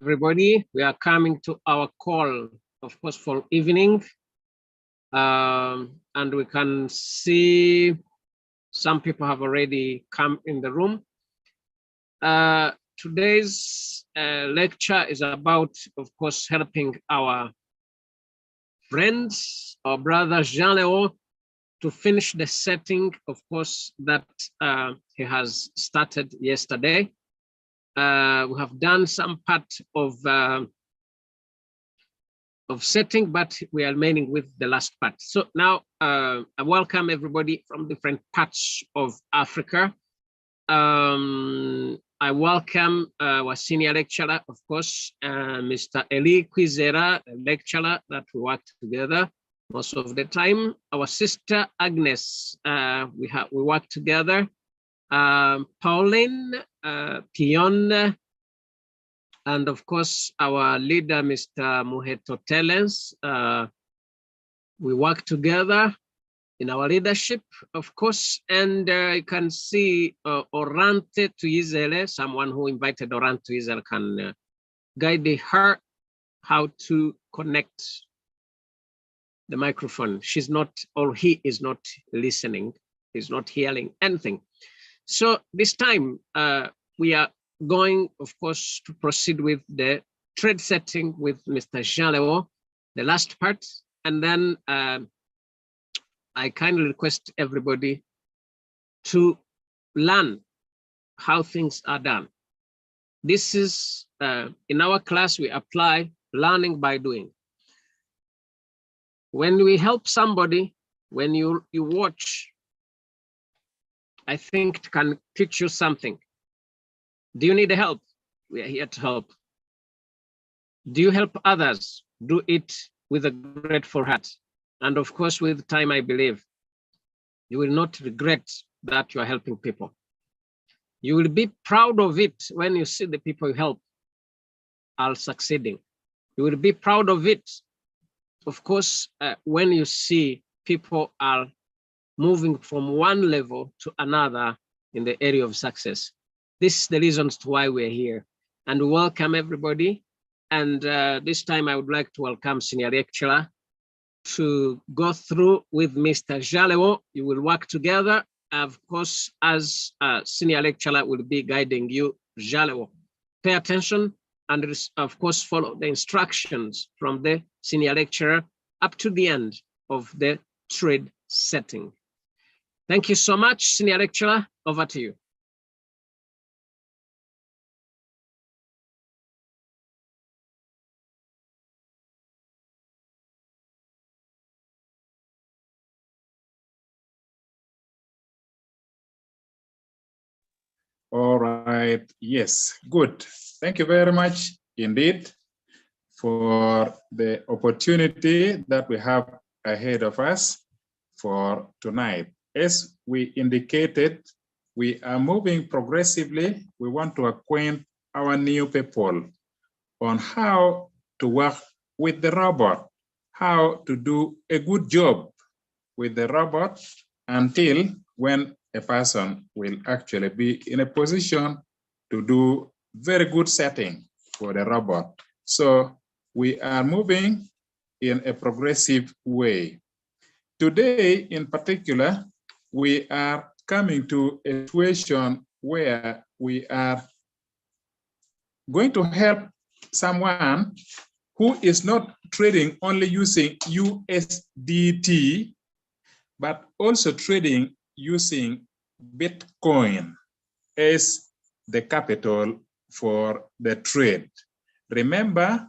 everybody. We are coming to our call, of course, for evening. And we can see some people have already come in the room. Today's lecture is about, of course, helping our friends, our brother Jean-Léo, to finish the setting, of course, that he has started yesterday. We have done some part of setting, but we are remaining with the last part. So now I welcome everybody from different parts of Africa. I welcome our senior lecturer, of course, Mr. Eli Kwizera, a lecturer that we work together most of the time. Our sister Agnes, we work together. Pauline, Pion, and of course our leader, Mr. Muheto Telens. We work together in our leadership, of course, and you can see Orante Tuizele, someone who invited Orante Tuizele can guide her how to connect the microphone. She's not, or he is not listening, he's not hearing anything. So this time we are going, of course, to proceed with the trade setting with Mr. Jean-Léo, the last part, and then I kindly request everybody to learn how things are done. This is, in our class, we apply learning by doing. When we help somebody, when you watch, I think it can teach you something. Do you need help? We are here to help. Do you help others? Do it with a grateful heart. And of course, with time, I believe, you will not regret that you are helping people. You will be proud of it when you see the people you help are succeeding. You will be proud of it, of course, when you see people are moving from one level to another in the area of success. This is the reasons to why we're here. And we welcome everybody. And this time I would like to welcome senior lecturer to go through with Mr. Jean-Léo. You will work together. Of course, as senior lecturer will be guiding you, Jean-Léo. Pay attention and of course follow the instructions from the senior lecturer up to the end of the trade setting. Thank you so much, senior lecturer. Over to you. All right, yes, good. Thank you very much indeed for the opportunity that we have ahead of us for tonight. As we indicated, we are moving progressively. We want to acquaint our new people on how to work with the robot, how to do a good job with the robot until when a person will actually be in a position to do very good setting for the robot. So we are moving in a progressive way. Today, in particular, we are coming to a situation where we are going to help someone who is not trading only using USDT, but also trading using Bitcoin as the capital for the trade. Remember,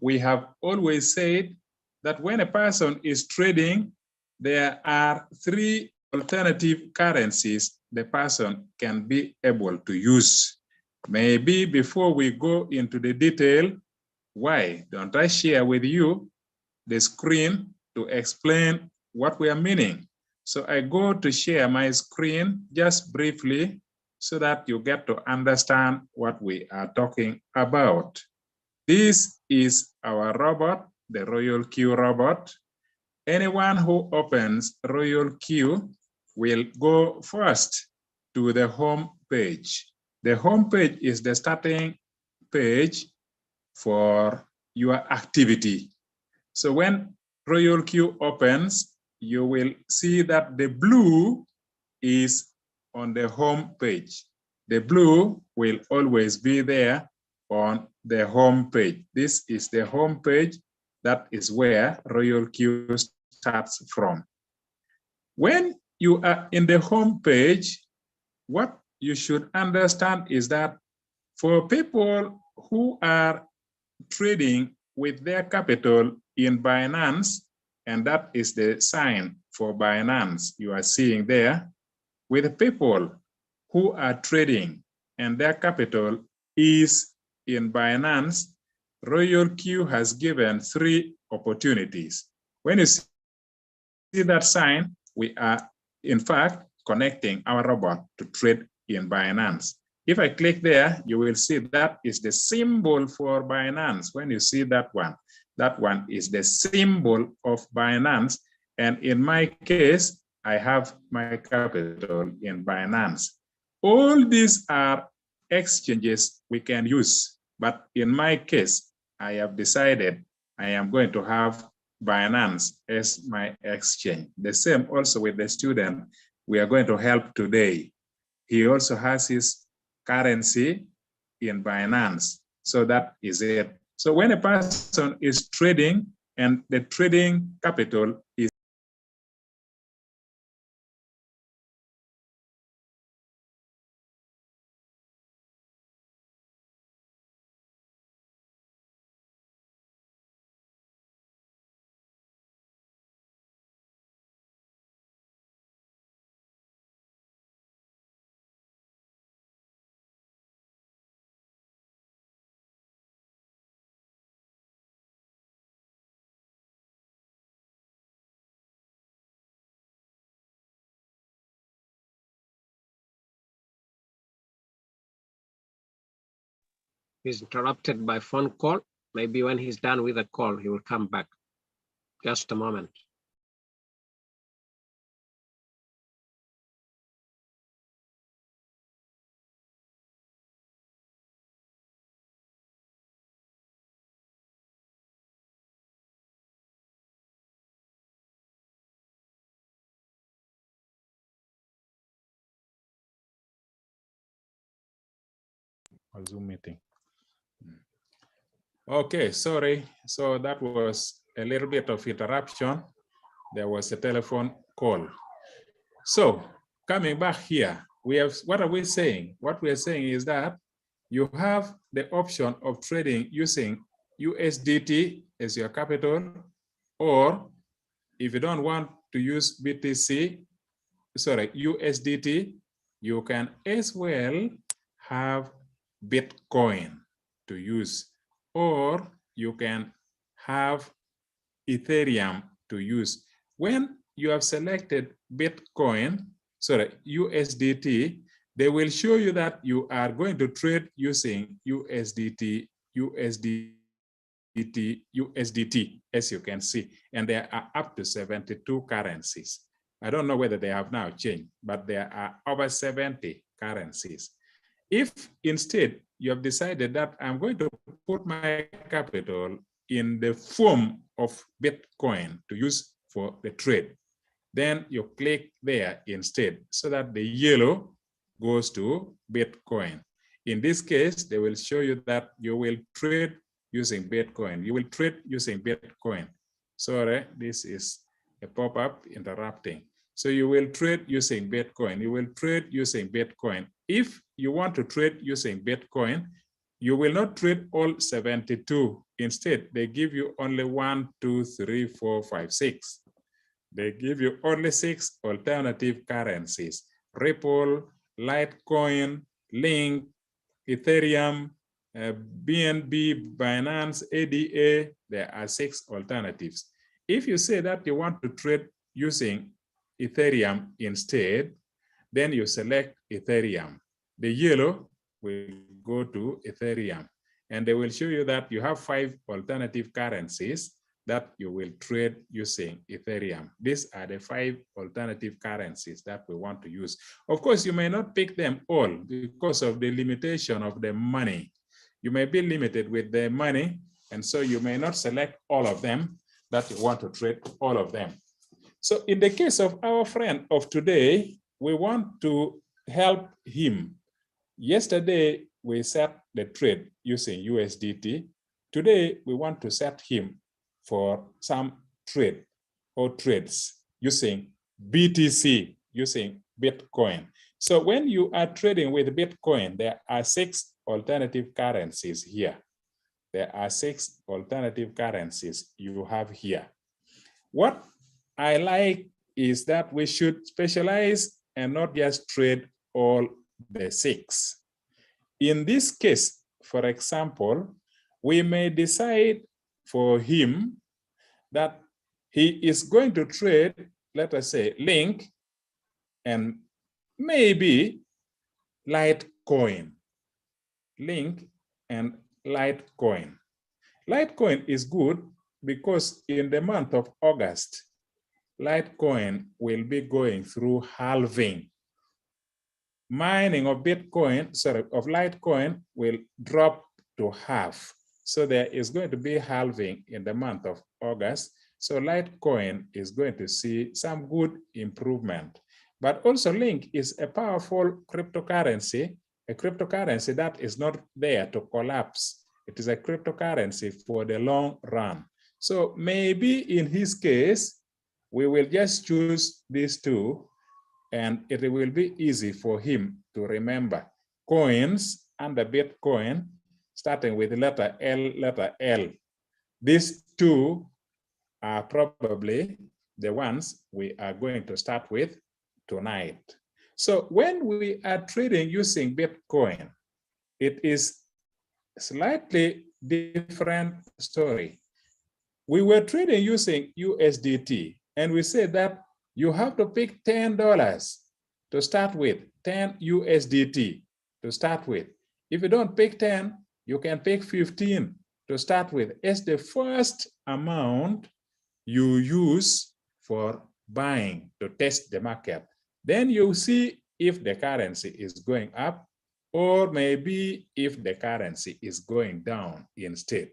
we have always said that when a person is trading, there are three alternative currencies the person can be able to use. Maybe before we go into the detail, why don't I share with you the screen to explain what we are meaning? So I go to share my screen just briefly so that you get to understand what we are talking about. This is our robot, the Royal Q robot. Anyone who opens Royal Q will go first to the home page. The home page is the starting page for your activity. So when Royal Queue opens, you will see that the blue is on the home page. The blue will always be there on the home page. This is the home page. That is where Royal Queue starts from. When you are in the home page, what you should understand is that for people who are trading with their capital in Binance, and that is the sign for Binance you are seeing there, with people who are trading and their capital is in Binance, Royal Q has given 3 opportunities. When you see that sign, we are in fact connecting our robot to trade in Binance. If I click there, you will see that is the symbol for Binance. When you see that one is the symbol of Binance. And in my case, I have my capital in Binance. All these are exchanges we can use. But in my case, I have decided I am going to have Binance as my exchange. The same also with the student we are going to help today. He also has his currency in Binance. So that is it. So when a person is trading and the trading capital is He's interrupted by phone call. Maybe when he's done with the call, he will come back. Just a moment. a Zoom meeting. Okay, sorry. So that was a little bit of interruption. There was a telephone call. So coming back here, we have, what are we saying? What we are saying is that you have the option of trading using USDT as your capital, or if you don't want to use USDT, you can as well have Bitcoin to use, or you can have Ethereum to use. When you have selected USDT, they will show you that you are going to trade using USDT, as you can see, and there are up to 72 currencies. I don't know whether they have now changed, but there are over 70 currencies. If instead you have decided that I'm going to put my capital in the form of Bitcoin to use for the trade, then you click there instead, so that the yellow goes to Bitcoin. In this case, they will show you that you will trade using Bitcoin. You will trade using Bitcoin. Sorry, this is a pop-up interrupting. So you will trade using Bitcoin. You will trade using Bitcoin. If you want to trade using Bitcoin, you will not trade all 72. Instead, they give you only 1, 2, 3, 4, 5, 6. They give you only 6 alternative currencies: Ripple, Litecoin, Link, Ethereum, BNB, Binance, ADA. There are 6 alternatives. If you say that you want to trade using Ethereum instead, then you select Ethereum. The yellow will go to Ethereum, and they will show you that you have 5 alternative currencies that you will trade using Ethereum. These are the 5 alternative currencies that we want to use. Of course, you may not pick them all because of the limitation of the money. You may be limited with the money, and so you may not select all of them that you want to trade all of them. So in the case of our friend of today, we want to help him. Yesterday, we set the trade using USDT. Today, we want to set him for some trade or trades using BTC, using Bitcoin. So when you are trading with Bitcoin, there are 6 alternative currencies here. There are 6 alternative currencies you have here. What I like is that we should specialize and not just trade all the 6. In this case, for example, we may decide for him that he is going to trade, let us say, Link and maybe Litecoin. Link and Litecoin. Litecoin is good because in the month of August, Litecoin will be going through halving. Mining of Litecoin will drop to half. So there is going to be halving in the month of August. So Litecoin is going to see some good improvement. But also Link is a powerful cryptocurrency, a cryptocurrency that is not there to collapse. It is a cryptocurrency for the long run. So maybe in his case, we will just choose these 2, and it will be easy for him to remember. Coins under Bitcoin, starting with letter L. These 2 are probably the ones we are going to start with tonight. So when we are trading using Bitcoin, it is slightly different story. We were trading using USDT, and we said that you have to pick $10 to start with, 10 USDT to start with. If you don't pick 10, you can pick 15 to start with. It's the first amount you use for buying to test the market. Then you see if the currency is going up, or maybe if the currency is going down instead.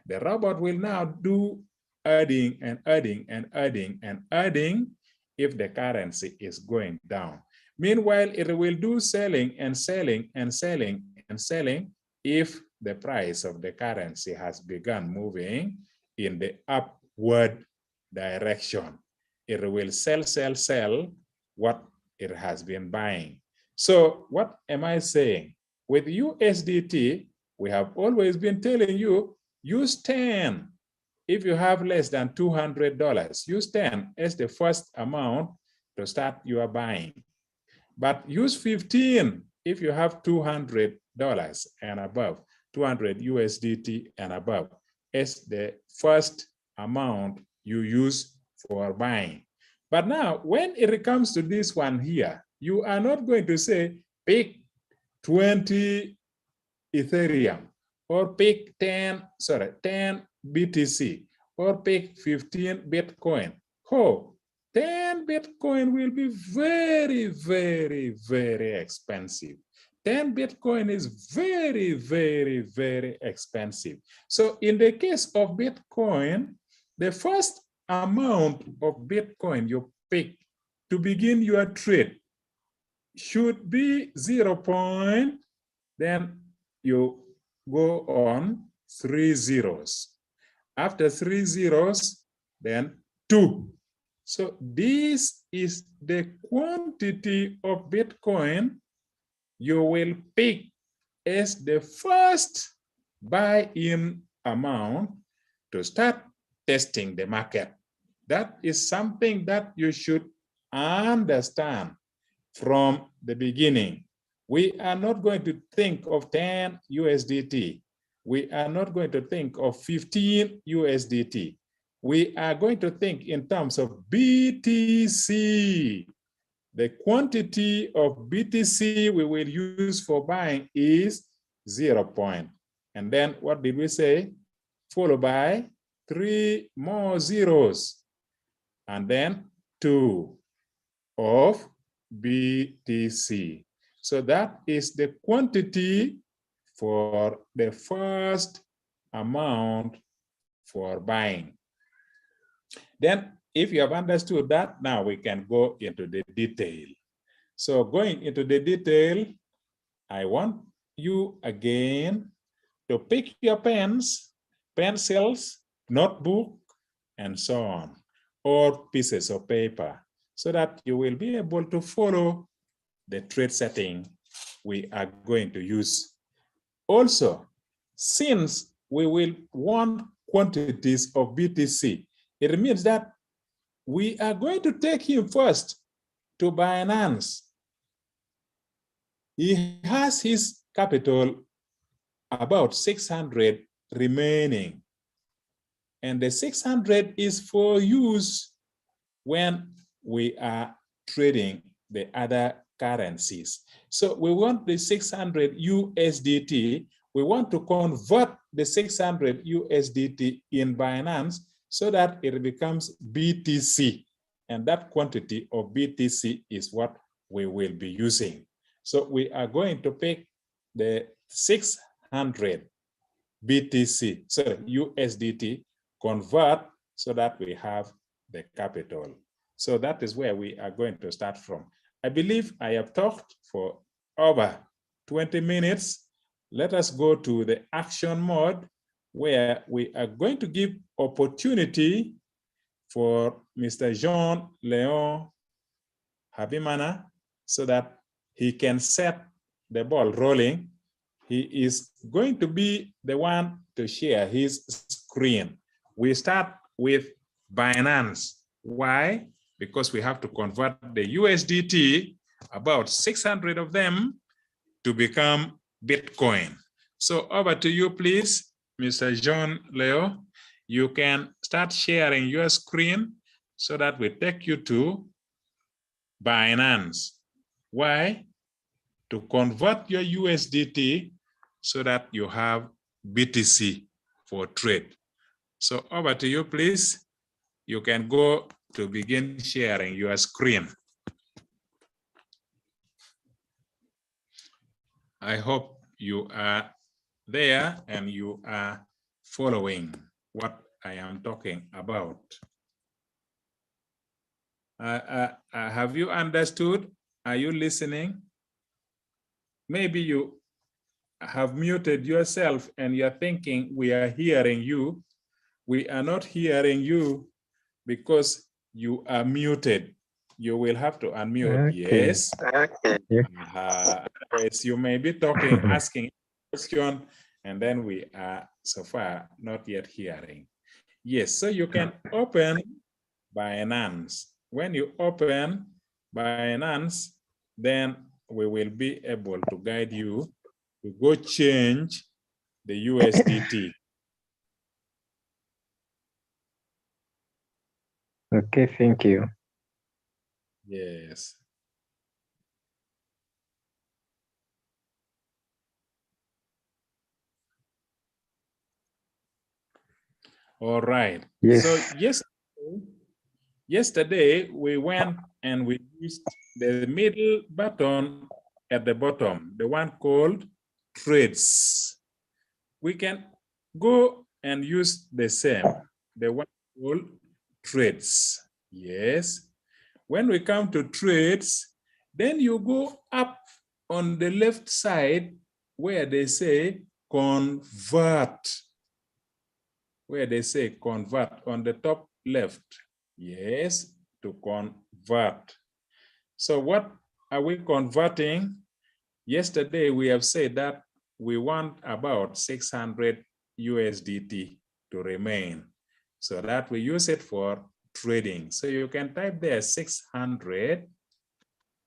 The robot will now do adding and adding and adding and adding if the currency is going down. Meanwhile, it will do selling and selling and selling and selling if the price of the currency has begun moving in the upward direction. It will sell what it has been buying. So what am I saying? With USDT, we have always been telling you, use 10. If you have less than $200, use 10 as the first amount to start your buying. But use 15 if you have $200 and above, 200 USDT and above as the first amount you use for buying. But now, when it comes to this one here, you are not going to say, pick 20 Ethereum, or pick 10 BTC, or pick 15 Bitcoin. 10 Bitcoin will be very, very, very expensive. 10 Bitcoin is very, very, very expensive. So in the case of Bitcoin, the first amount of Bitcoin you pick to begin your trade should be 0. Then you go on 3 zeros. After 3 zeros, then 2. So this is the quantity of Bitcoin you will pick as the first buy-in amount to start testing the market. That is something that you should understand from the beginning. We are not going to think of 10 USDT. We are not going to think of 15 USDT. We are going to think in terms of BTC. The quantity of BTC we will use for buying is 0. And then what did we say? Followed by 3 more zeros. And then 2 of BTC. So that is the quantity for the first amount for buying. Then if you have understood that, now we can go into the detail. So going into the detail, I want you again to pick your pens, pencils, notebook, and so on, or pieces of paper, so that you will be able to follow the trade setting we are going to use. Also, since we will want quantities of BTC, it means that we are going to take him first to Binance. He has his capital about 600 remaining. And the 600 is for use when we are trading the other currencies. So we want the 600 USDT. We want to convert the 600 USDT in Binance so that it becomes BTC. And that quantity of BTC is what we will be using. So we are going to pick the 600 BTC, sorry, USDT, convert so that we have the capital. So that is where we are going to start from. I believe I have talked for over 20 minutes. Let us go to the action mode where we are going to give opportunity for Mr. Jean-Leon Habimana so that he can set the ball rolling. He is going to be the one to share his screen. We start with Binance. Why? Because we have to convert the USDT, about 600 of them, to become Bitcoin. So over to you, please, Mr. John Leo. You can start sharing your screen so that we take you to Binance. Why? To convert your USDT so that you have BTC for trade. So over to you, please. You can go to begin sharing your screen. I hope you are there and you are following what I am talking about. Have you understood? Are you listening? Maybe you have muted yourself and you're thinking we are hearing you. We are not hearing you because you are muted. You will have to unmute. Okay. Yes. Okay. Yes, you may be talking, asking a question, and then we are so far not yet hearing. Yes, so you can open Binance. When you open Binance, then we will be able to guide you to go change the USDT. Okay, thank you. Yes. All right. Yes. So yesterday we went and we used the middle button at the bottom, the one called trades. We can go and use the same, the one called trades. Yes. When we come to trades, then you go up on the left side where they say convert. Where they say convert on the top left. Yes, to convert. So what are we converting? Yesterday we have said that we want about 600 USDT to remain so that we use it for trading. So you can type there 600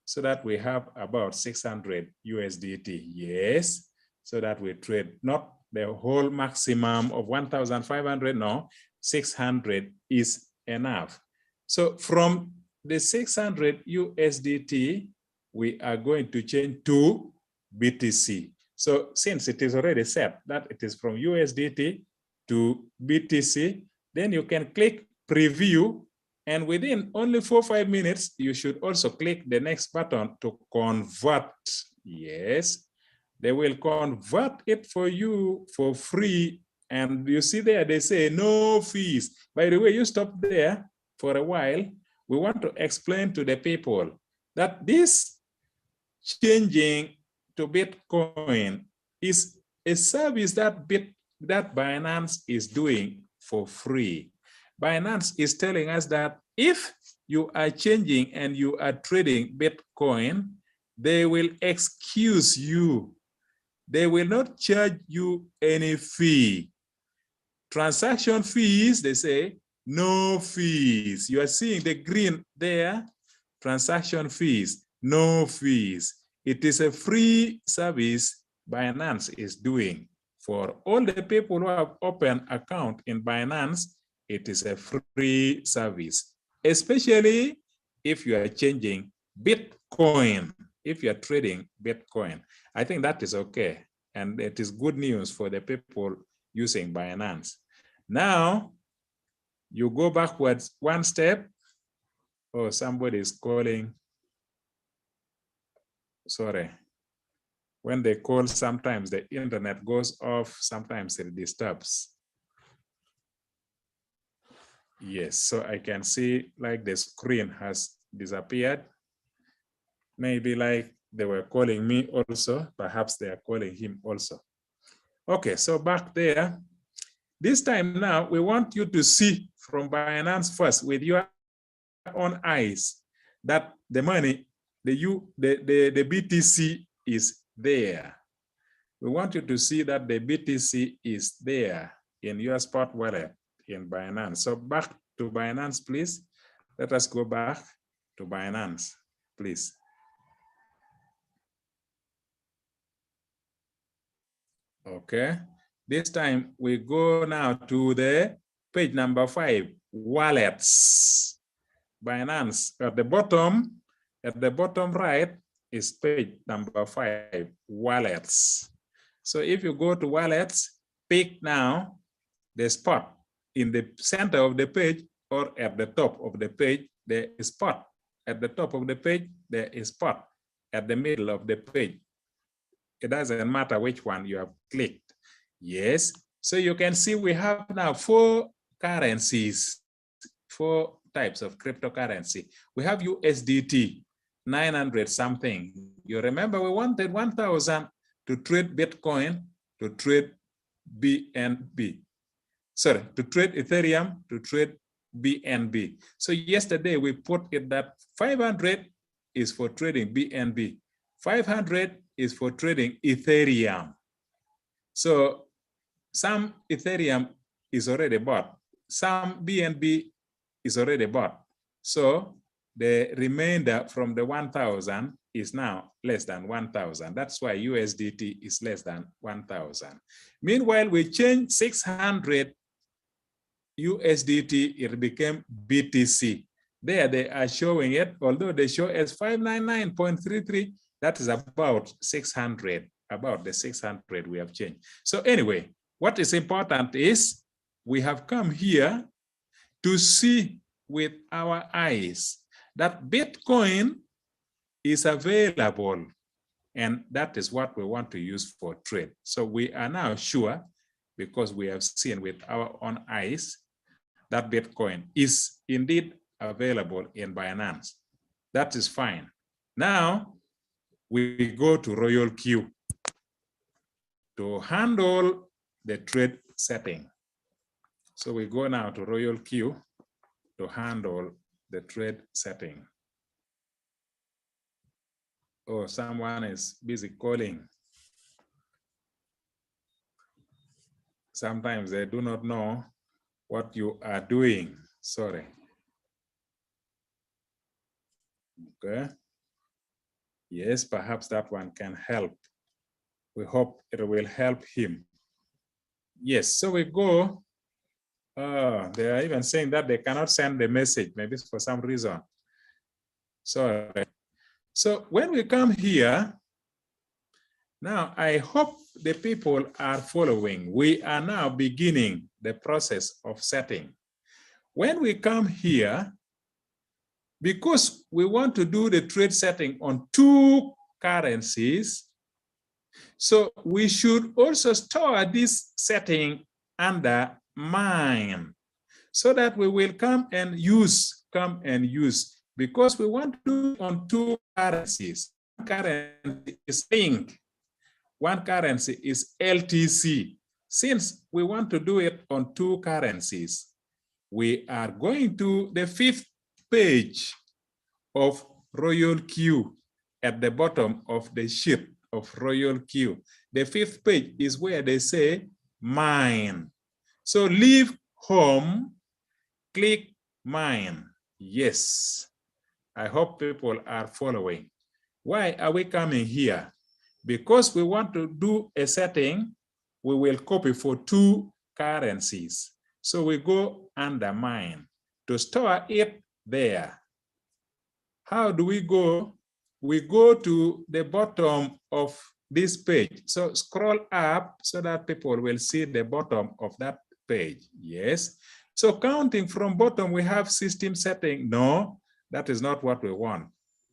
so that we have about 600 USDT. Yes, so that we trade not the whole maximum of 1,500, no, 600 is enough. So from the 600 USDT, we are going to change to BTC. So since it is already set that it is from USDT to BTC, then you can click preview, and within only 4 or 5 minutes, you should also click the next button to convert. Yes. They will convert it for you for free. And you see there, they say no fees. By the way, you stop there for a while. We want to explain to the people that this changing to Bitcoin is a service that Binance is doing for free. Binance is telling us that if you are changing and you are trading Bitcoin, they will excuse you. They will not charge you any fee. Transaction fees, they say, no fees. You are seeing the green there, transaction fees, no fees. It is a free service Binance is doing. For all the people who have opened account in Binance, it is a free service, especially if you are changing Bitcoin, if you are trading Bitcoin. I think that is okay. And it is good news for the people using Binance. Now, you go backwards one step. Oh, somebody is calling. Sorry. When they call, sometimes the internet goes off, sometimes it disturbs. Yes, so I can see like the screen has disappeared. Maybe like they were calling me also, perhaps they are calling him also. Okay, so back there. This time now, we want you to see from Binance first with your own eyes that the money, the BTC is there. We want you to see that the BTC is there in your spot wallet in Binance. So back to Binance, please. Let us go back to Binance, please. Okay. This time we go now to the page number 5, wallets. Binance at the bottom right is page number 5, wallets. So if you go to wallets, pick now the spot in the center of the page or at the top of the page, there is spot. At the top of the page, there is spot. At the middle of the page, it doesn't matter which one you have clicked. Yes, so you can see we have now 4 currencies, 4 types of cryptocurrency. We have USDT, 900 something. You remember we wanted 1,000 to trade Bitcoin, to trade BNB. Sorry, to trade Ethereum, to trade BNB. So yesterday we put it that 500 is for trading BNB. 500 is for trading Ethereum. So some Ethereum is already bought. Some BNB is already bought. So the remainder from the 1,000 is now less than 1,000. That's why USDT is less than 1,000. Meanwhile, we changed 600 USDT, it became BTC. There they are showing it, although they show as 599.33, that is about 600, about the 600 we have changed. So anyway, what is important is we have come here to see with our eyes that Bitcoin is available, and that is what we want to use for trade. So we are now sure, because we have seen with our own eyes, that Bitcoin is indeed available in Binance. That is fine. Now, we go to Royal Queue to handle the trade setting. So we go now to Royal Queue to handle the trade setting. Oh, someone is busy calling. Sometimes they do not know what you are doing. Sorry. Okay. Yes, perhaps that one can help. We hope it will help him. Yes, so we go. They are even saying that they cannot send the message, maybe for some reason. Sorry. So when we come here, now I hope the people are following. We are now beginning the process of setting. When we come here, because we want to do the trade setting on 2 currencies, So we should also store this setting under mine so that we will come and use, because we want to do it on two currencies. One currency is link, one currency is LTC. Since we want to do it on two currencies, we are going to the 5th page of Royal Q at the bottom of the sheet of Royal Q. The 5th page is where they say mine. So leave home, click mine. Yes, I hope people are following. Why are we coming here? Because we want to do a setting, we will copy for two currencies. So we go under mine to store it there. How do we go? We go to the bottom of this page. So scroll up so that people will see the bottom of that page. Yes. So counting from bottom, we have system setting. No, that is not what we want.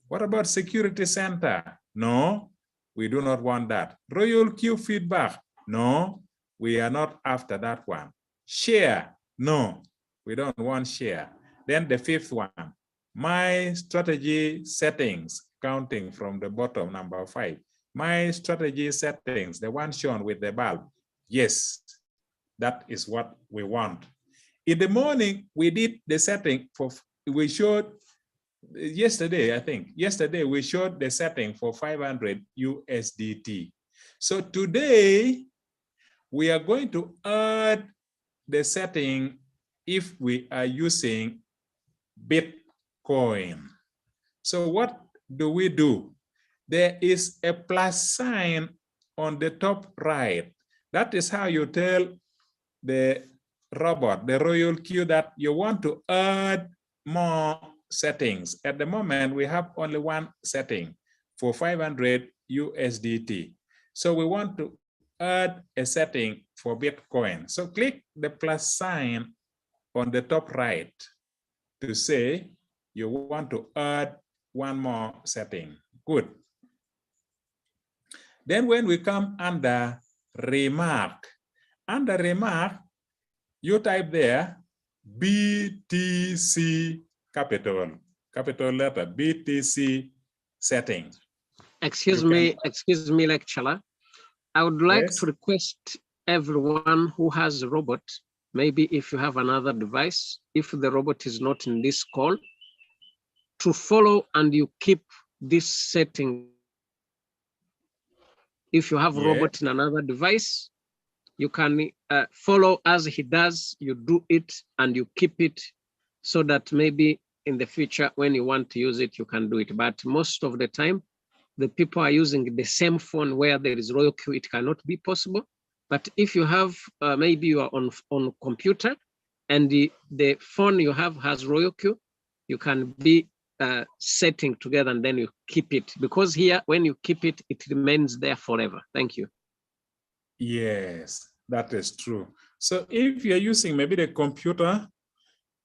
What about security center? No, we do not want that. Royal Q feedback? No, we are not after that one. Share? No, we don't want share. Then the 5th one, my strategy settings, counting from the bottom, number 5. My strategy settings, the one shown with the bulb. Yes, that is what we want. In the morning, we did the setting for, we showed yesterday, I think, yesterday we showed the setting for 500 USDT. So today, we are going to add the setting if we are using Bitcoin. So what do we do? There is a plus sign on the top right. That is how you tell the robot, the Royal Q, that you want to add more settings. At the moment, we have only one setting for 500 USDT. So we want to add a setting for Bitcoin. So click the plus sign on the top right to say you want to add one more setting. Good. Then when we come under remark, you type there BTC capital letter, BTC setting. Excuse me, lecturer. I would like to request everyone who has a robot, maybe if you have another device, if the robot is not in this call, to follow and you keep this setting. If you have a robot in another device, you can follow as he does, you do it and you keep it so that maybe in the future, when you want to use it, you can do it. But most of the time, the people are using the same phone where there is Royal Q, it cannot be possible. But if you have, maybe you are on computer and the phone you have has Royal Q, you can be setting together and then you keep it. Because here, when you keep it, it remains there forever. Thank you. Yes, that is true. So if you're using maybe the computer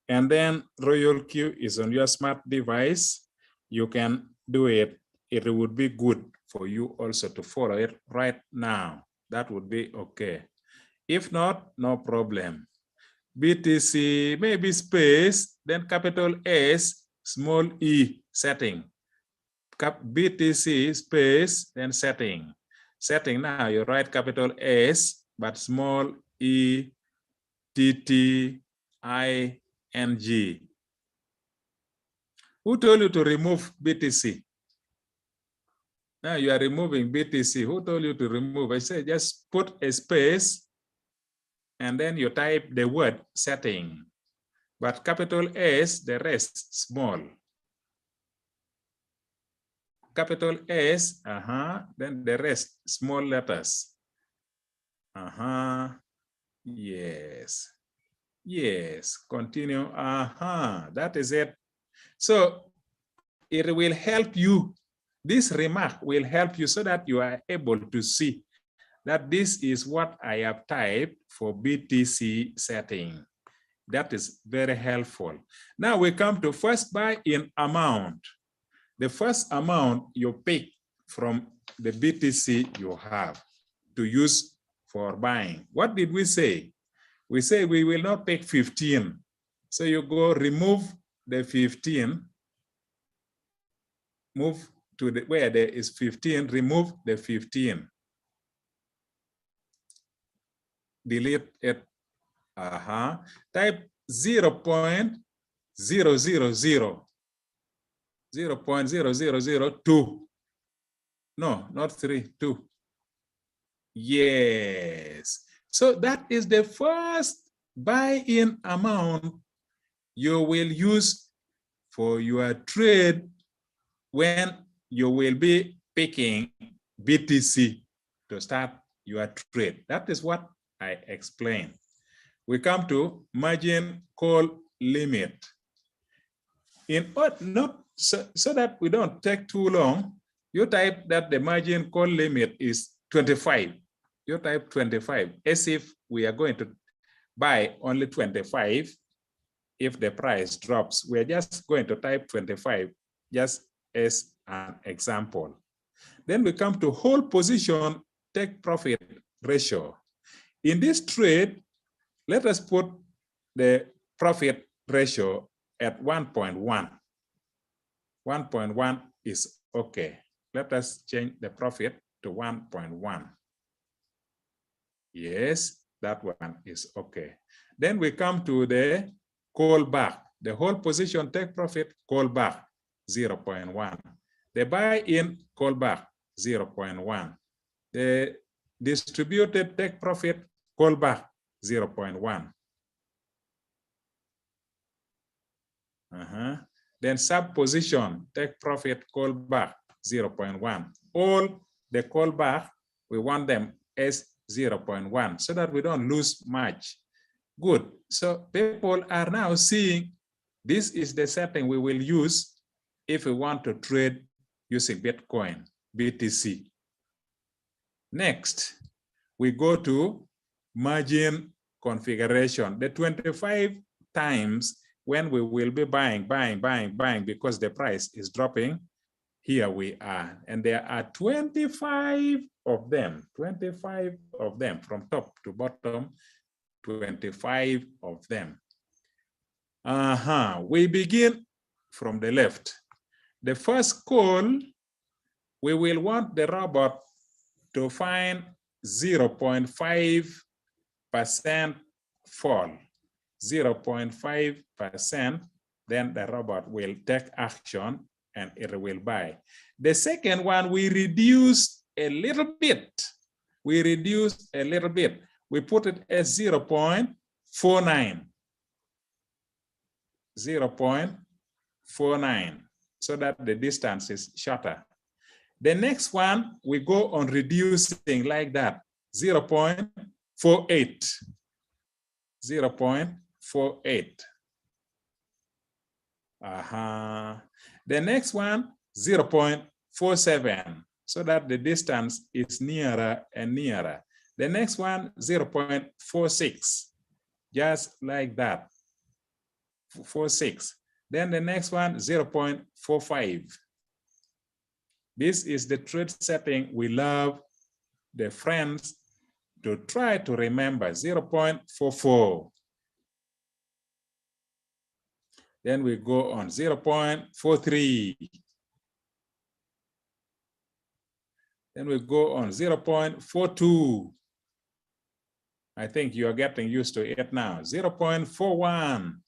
and then Royal Q is on your smart device, you can do it. It would be good for you also to follow it right now. That would be okay. If not, no problem. BTC, maybe space, then capital S, small e, setting. BTC space, then setting. Setting now, you write capital S, but small e, TTING. Who told you to remove BTC? Now you are removing BTC. Who told you to remove? I said just put a space and then you type the word setting. But capital S, the rest small. Capital S, then the rest small letters. Yes. Yes, continue. That is it. So it will help you. This remark will help you so that you are able to see that this is what I have typed for BTC setting. That is very helpful. Now we come to first buy in amount. The first amount you pick from the BTC you have to use for buying. What did we say? We say we will not take 15. So you go remove the 15, move to the where there is 15, remove the 15. Delete it. Type 0.000. 0.0002. No, not 3, 2. Yes. So that is the first buy-in amount you will use for your trade when you will be picking BTC to start your trade. That is what I explained. We come to margin call limit. In not so that we don't take too long, you type that the margin call limit is 25. You type 25 as if we are going to buy only 25. If the price drops, we're just going to type 25 just as an example. Then we come to hold position take profit ratio. In this trade, let us put the profit ratio at 1.1. 1.1 is okay. Let us change the profit to 1.1. Yes, that one is okay. Then we come to the callback. The whole position take profit callback 0.1. The buy-in callback 0.1. The distributed take profit callback 0.1. Then sub position take profit callback 0.1. All the callback, we want them as 0.1 so that we don't lose much. Good. So people are now seeing this is the setting we will use if we want to trade using Bitcoin, BTC. Next, we go to margin configuration. The 25 times when we will be buying because the price is dropping. Here we are, and there are 25 of them, 25 of them from top to bottom, 25 of them. We begin from the left. The first call, we will want the robot to find 0.5% fall, 0.5%, then the robot will take action and it will buy. The second one, we reduce a little bit. We reduce a little bit. We put it at 0.49. 0.49, so that the distance is shorter. The next one, we go on reducing like that, 0.48. 0.48. The next one, 0.47, so that the distance is nearer and nearer. The next one, 0.46, just like that, 46. Then the next one, 0.45. This is the trade setting we love the friends to try to remember, 0.44. Then we go on 0.43. Then we go on 0.42. I think you are getting used to it now. 0.41.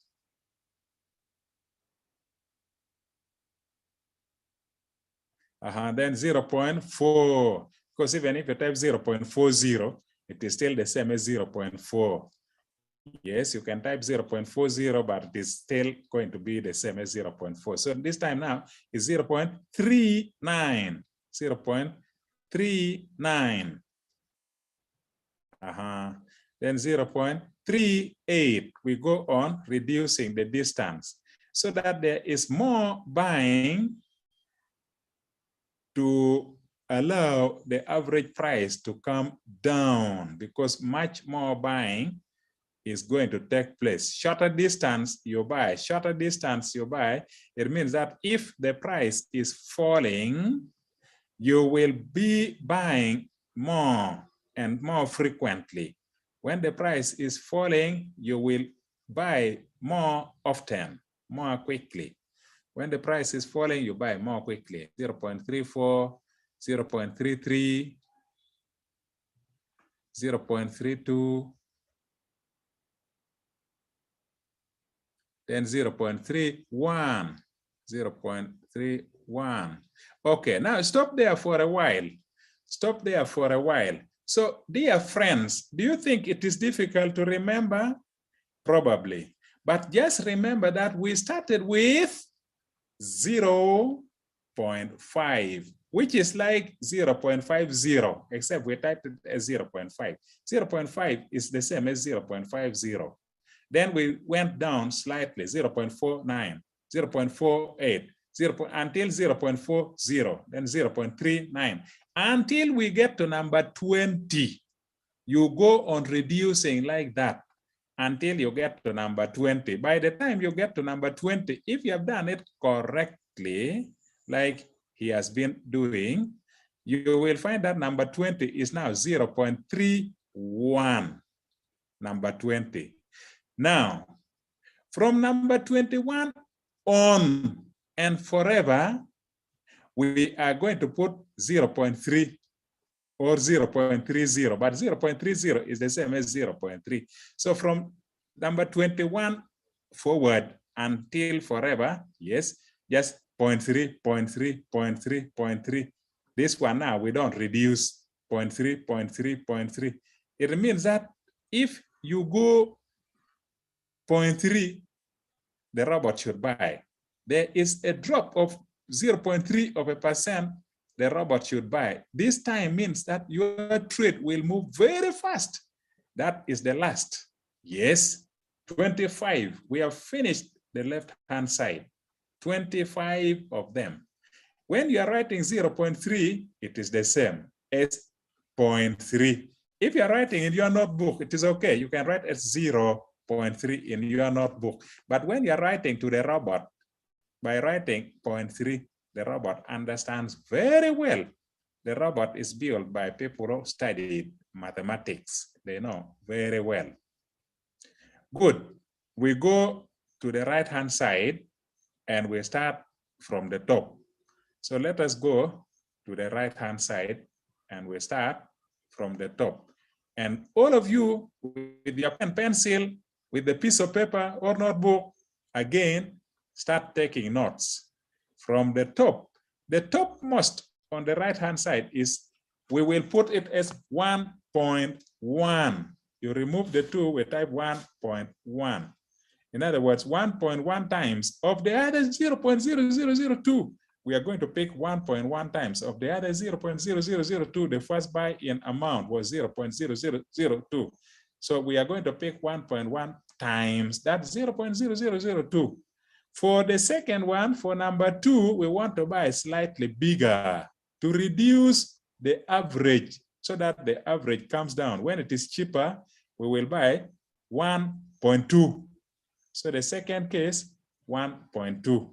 Then 0.4. Because even if you type 0.40, it is still the same as 0.4. Yes, you can type 0.40, but it is still going to be the same as 0.4. So this time now is 0.39. 0.39. Then 0.38. We go on reducing the distance so that there is more buying to allow the average price to come down, because much more buying is going to take place. Shorter distance you buy, shorter distance you buy. It means that if the price is falling, you will be buying more and more frequently. When the price is falling, you will buy more often, more quickly. When the price is falling, you buy more quickly. 0.34, 0.33, 0.32, then 0.31, 0.31. Okay, now stop there for a while. Stop there for a while. So, dear friends, do you think it is difficult to remember? Probably. But just remember that we started with 0.5, which is like 0.50, except we typed it as 0.5. 0.5 is the same as 0.50. Then we went down slightly, 0.49, 0.48, until 0.40, then 0.39, until we get to number 20. You go on reducing like that until you get to number 20. By the time you get to number 20, if you have done it correctly, like he has been doing, you will find that number 20 is now 0.31, number 20. Now, from number 21 on and forever, we are going to put 0.3 or 0.30, but 0.30 is the same as 0.3. So from number 21 forward until forever, yes, just 0.3, 0.3, 0.3, 0.3. This one now, we don't reduce 0.3, 0.3, 0.3. It means that if you go 0.3, the robot should buy. There is a drop of 0.3%, the robot should buy. This time means that your trade will move very fast. That is the last. Yes, 25. We have finished the left-hand side. 25 of them. When you are writing 0.3, it is the same as 0.3. If you are writing in your notebook, it is okay. You can write as 0.3 in your notebook. But when you are writing to the robot, by writing 0.3, the robot understands very well. The robot is built by people who studied mathematics. They know very well. Good. We go to the right-hand side and we start from the top. So let us go to the right-hand side and we start from the top. And all of you with your pen, pencil, with the piece of paper or notebook, again, start taking notes. From the top, the topmost on the right-hand side is, we will put it as 1.1. You remove the 2, we type 1.1. In other words, 1.1 times of the other 0.0002. We are going to pick 1.1 times of the other 0.0002. The first buy-in amount was 0.0002. So we are going to pick 1.1 times that 0.0002. For the second one, for number 2, we want to buy slightly bigger to reduce the average so that the average comes down. When it is cheaper, we will buy 1.2. So the second case, 1.2.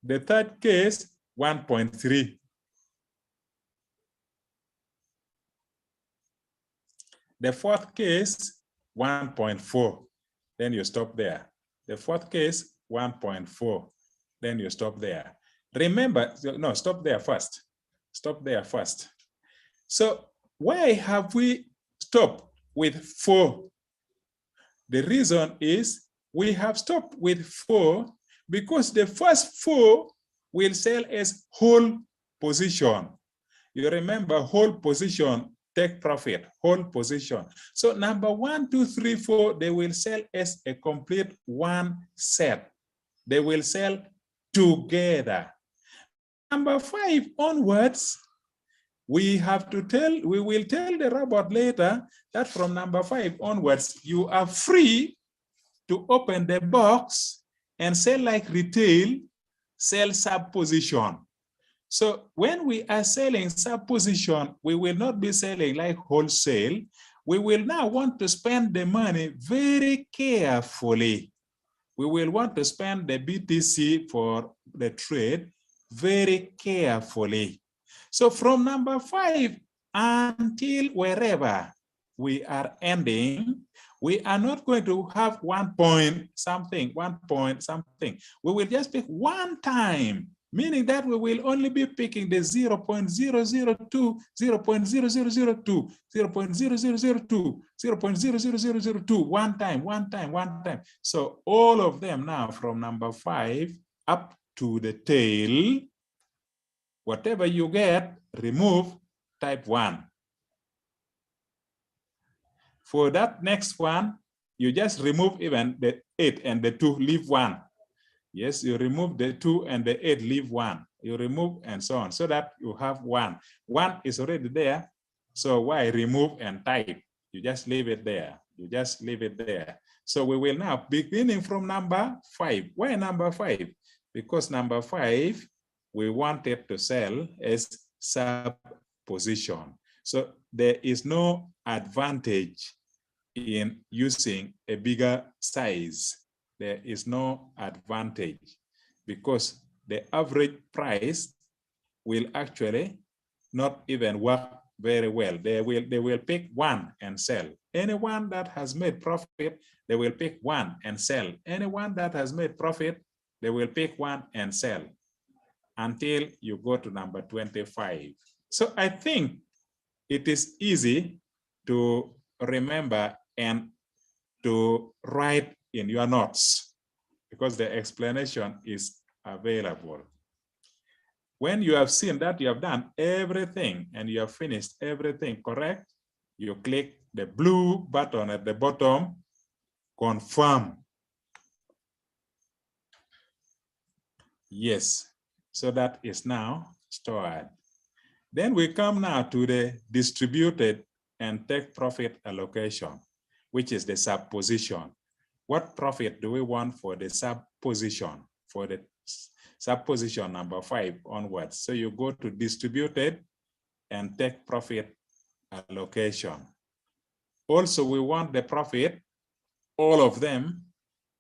The third case, 1.3. The fourth case, 1.4. Then you stop there. The fourth case, 1.4. Then you stop there. Remember, no, stop there first. Stop there first. So why have we stopped with 4? The reason is we have stopped with 4 because the first 4 will sell as whole position. You remember whole position, take profit, whole position. So number 1, 2, 3, 4, they will sell as a complete one set. They will sell together. Number 5 onwards, we will tell the robot later that from number 5 onwards, you are free to open the box and sell like retail, sell sub-position. So when we are selling sub-position, we will not be selling like wholesale. We will now want to spend the money very carefully. We will want to spend the BTC for the trade very carefully. So from number 5 until wherever we are ending, we are not going to have 1 point something, 1 point something. We will just pick one time, meaning that we will only be picking the 0.002, 0.0002, 0.0002, 0.00002, one time, one time, one time. So all of them now from number 5 up to the tail, whatever you get, remove, type 1. For that next one, you just remove even the 8 and the 2, leave 1. Yes, you remove the 2 and the 8, leave 1. You remove and so on, so that you have 1. 1 is already there, so why remove and type? You just leave it there. You just leave it there. So we will now, beginning from number 5. Why number 5? Because number 5, we wanted to sell as sub position. So there is no advantage in using a bigger size. There is no advantage because the average price will actually not even work very well. They will pick 1 and sell. Anyone that has made profit, they will pick 1 and sell. Anyone that has made profit, they will pick 1 and sell until you go to number 25. So I think it is easy to remember and to write in your notes because the explanation is available. When you have seen that you have done everything and you have finished everything correct, you click the blue button at the bottom, confirm. Yes, so that is now stored. Then we come now to the distributed and take profit allocation, which is the sub position. What profit do we want for the sub position, for the sub position number 5 onwards? So you go to distributed and take profit allocation. Also, we want the profit, all of them,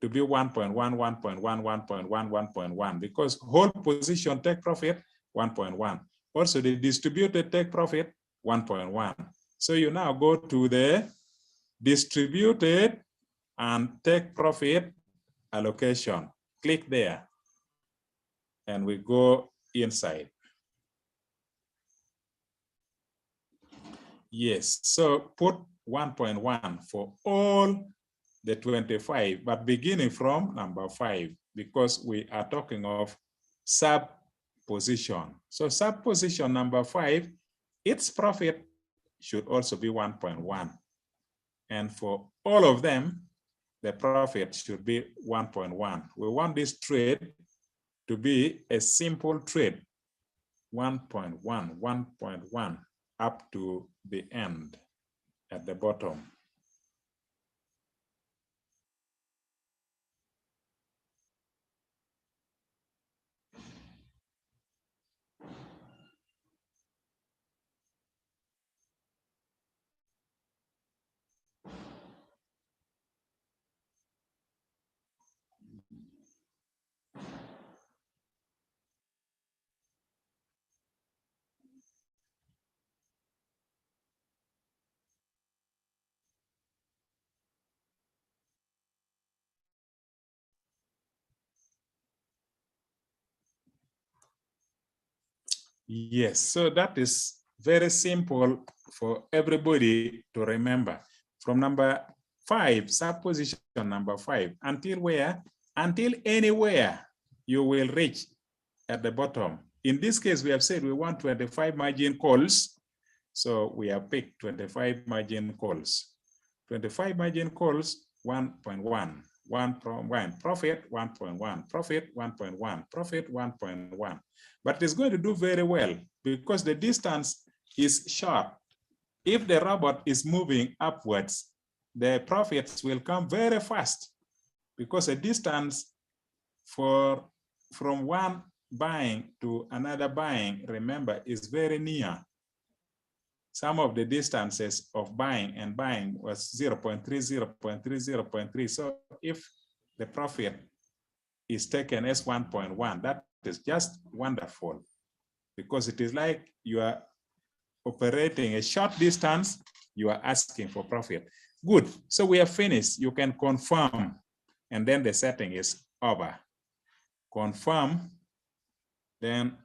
to be 1.1, 1.1, 1.1, 1.1, because whole position take profit 1.1. Also, the distributed take profit 1.1. So you now go to the distributed and take profit allocation. Click there and we go inside. Yes, so put 1.1 for all the 25, but beginning from number 5, because we are talking of sub position. So sub position number 5, its profit should also be 1.1. And for all of them, the profit should be 1.1. We want this trade to be a simple trade, 1.1, 1.1, up to the end at the bottom. Yes, so that is very simple for everybody to remember. From number 5, supposition number 5, until where? Until anywhere you will reach at the bottom. In this case, we have said we want 25 margin calls. So we have picked 25 margin calls. 25 margin calls, 1.1. 1.1 profit, 1.1 profit, 1.1 profit, 1.1. But it's going to do very well because the distance is short. If the robot is moving upwards, the profits will come very fast because a distance from one buying to another buying, remember, is very near. Some of the distances of buying and buying was 0.3, 0.3, 0.3. So if the profit is taken as 1.1, that is just wonderful because it is like you are operating a short distance, you are asking for profit. Good, so we are finished. You can confirm, and then the setting is over. Confirm, then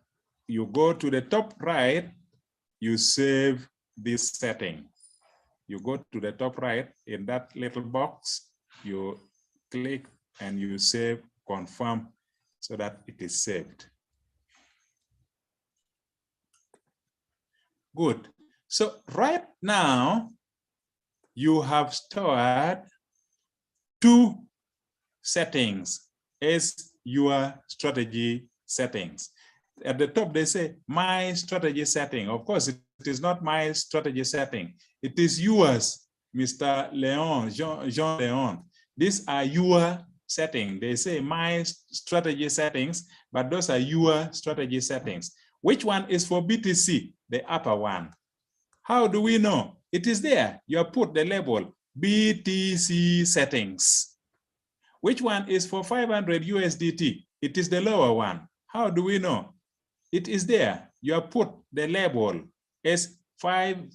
you go to the top right, you save this setting. You go to the top right, in that little box, you click and you save, confirm, so that it is saved. Good. So right now, you have stored 2 settings as your strategy settings. At the top, they say my strategy setting. Of course, it is not my strategy setting. It is yours, Mr. Leon, Jean Leon. These are your settings. They say my strategy settings, but those are your strategy settings. Which one is for BTC? The upper one. How do we know? It is there. You have put the label BTC settings. Which one is for 500 USDT? It is the lower one. How do we know? It is there. You have put the label as 500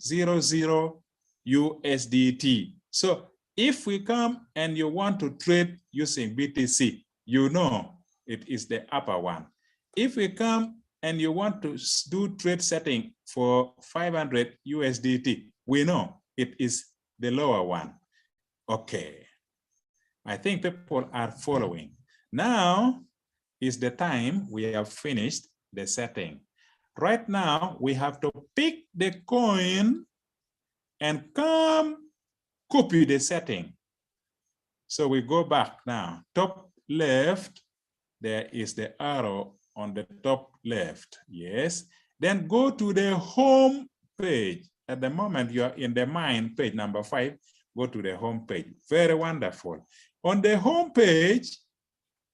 USDT. So if we come and you want to trade using BTC, you know it is the upper one. If we come and you want to do trade setting for 500 USDT, we know it is the lower one. Okay. I think people are following. Now is the time we have finished the setting. Right now, we have to pick the coin and come copy the setting. So we go back now. Top left, there is the arrow on the top left. Yes. Then go to the home page. At the moment, you are in the mine page number 5. Go to the home page. Very wonderful. On the home page,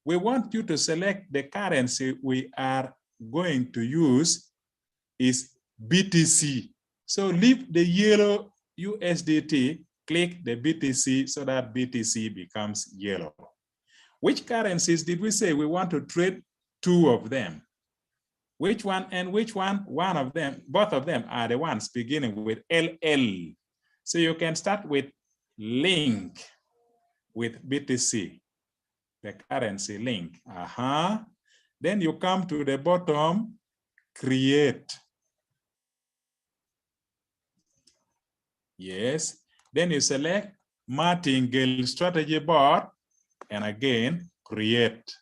we want you to select the currency we are going to use is BTC. So leave the yellow USDT, click the BTC so that BTC becomes yellow. Which currencies did we say we want to trade? 2 of them. Which one and which one? One of them, both of them are the ones beginning with LL. So you can start with link with BTC, the currency link. Then you come to the bottom, create. Yes. Then you select Martingale strategy board and again create.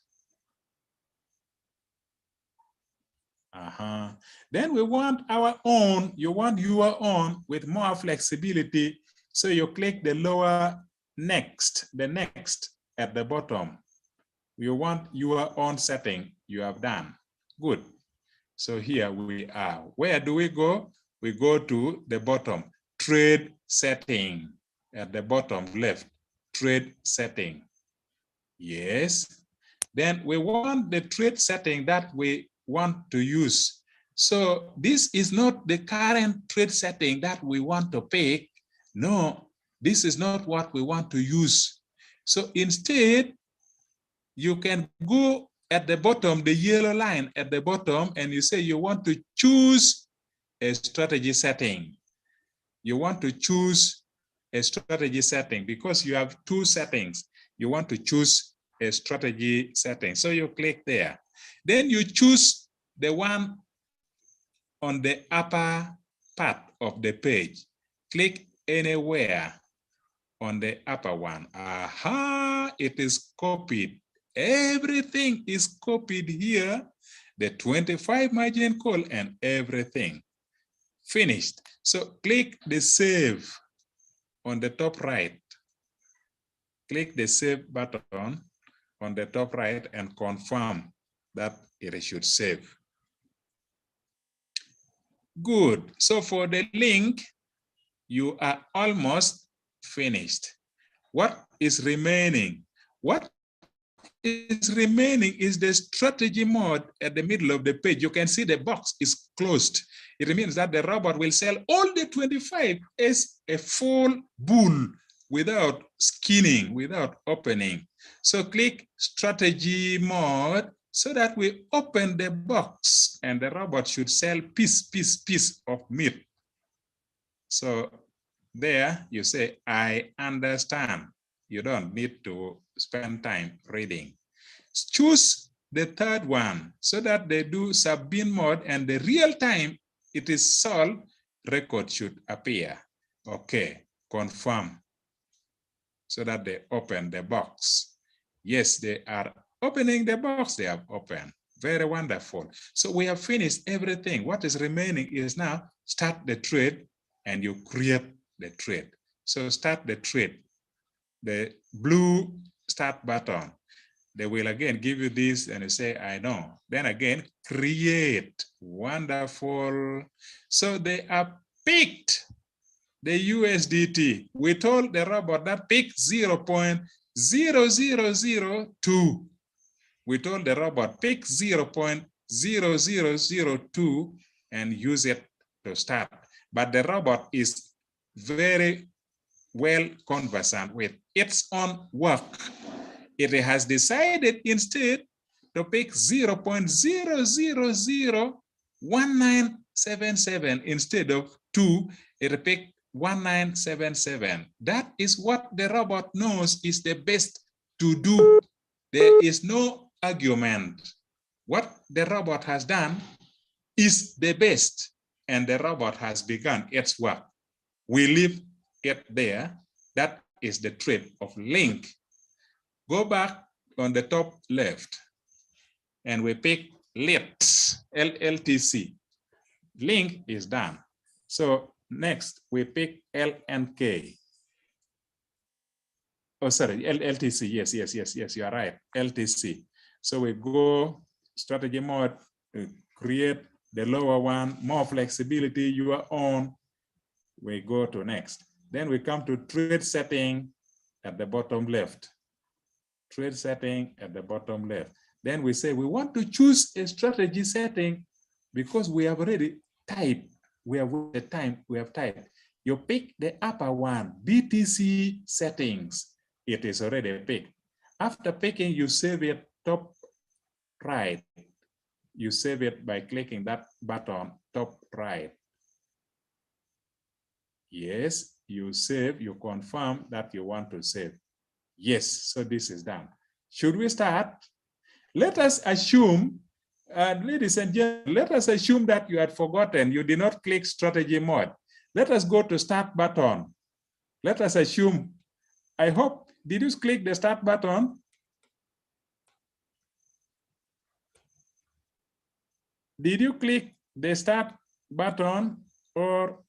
Then we want our own, you want your own with more flexibility. So you click the lower next, the next at the bottom. You want your own setting you have done. Good. So here we are. Where do we go? We go to the bottom, trade setting at the bottom left, trade setting. Yes. Then we want the trade setting that we want to use. So this is not the current trade setting that we want to pick. No, this is not what we want to use. So instead, you can go at the bottom, the yellow line at the bottom, and you say you want to choose a strategy setting. You want to choose a strategy setting because you have 2 settings. You want to choose a strategy setting. So you click there. Then you choose the one on the upper part of the page. Click anywhere on the upper one. It is copied. Everything is copied here. The 25 margin call and everything. Finished. So click the save on the top right. Click the save button on the top right and confirm that it should save. Good. So for the link, you are almost finished. What is remaining? What is remaining is the strategy mode at the middle of the page. You can see the box is closed. It means that the robot will sell all the 25 as a full bull without skinning, without opening. So click strategy mode so that we open the box and the robot should sell piece of meat. So there you say, I understand. You don't need to spend time reading. Choose the third one so that they do sub-bin mode and the real time it is solved, record should appear. Okay, confirm. So that they open the box. Yes, they are opening the box they have opened. Very wonderful. So we have finished everything. What is remaining is now start the trade and you create the trade. So start the trade. The blue start button. They will again give you this and you say, I know. Then again, create. Wonderful. So they are picked the USDT. We told the robot that pick 0.0002. We told the robot pick 0.0002 and use it to start. But the robot is very well conversant with its own work. It has decided instead to pick 0.0001977 instead of 2. It picked 1977. That is what the robot knows is the best to do. There is no argument. What the robot has done is the best, and the robot has begun its work. We leave it there. That is the trade of link. Go back on the top left, and we pick LTC. Link is done. So next, we pick LNK. Oh, sorry, LTC. Yes, you are right. LTC. So we go strategy mode, create the lower one, more flexibility, your own. We go to next. Then we come to trade setting at the bottom left. Trade setting at the bottom left. Then we say we want to choose a strategy setting because we have already typed. We have the time we have typed. You pick the upper one, BTC settings. It is already picked. After picking, you save it top right. You save it by clicking that button top right. Yes, you save, you confirm that you want to save. Yes, so this is done. Should we start? Let us assume, ladies and gentlemen, let us assume that you had forgotten, you did not click strategy mode. Let us go to start button. Let us assume, I hope, did you click the start button? Did you click the start button or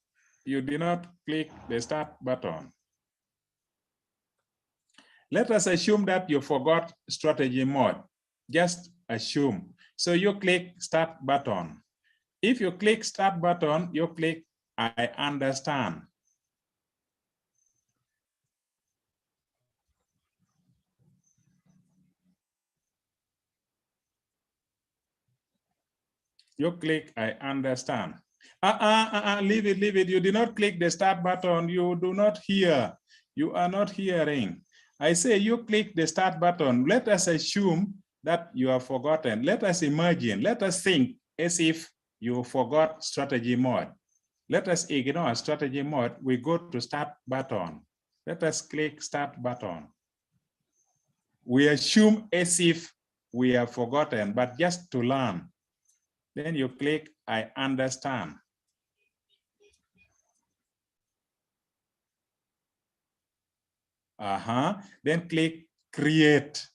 you did not click the start button? Let us assume that you forgot strategy mode. Just assume. So you click start button. If you click start button, you click I understand. You click I understand. Leave it. You did not click the start button. You do not hear. You are not hearing. I say you click the start button. Let us assume that you have forgotten. Let us imagine. Let us think as if you forgot strategy mode. Let us ignore strategy mode. We go to start button. Let us click start button. We assume as if we have forgotten, but just to learn. Then you click I understand. Then click create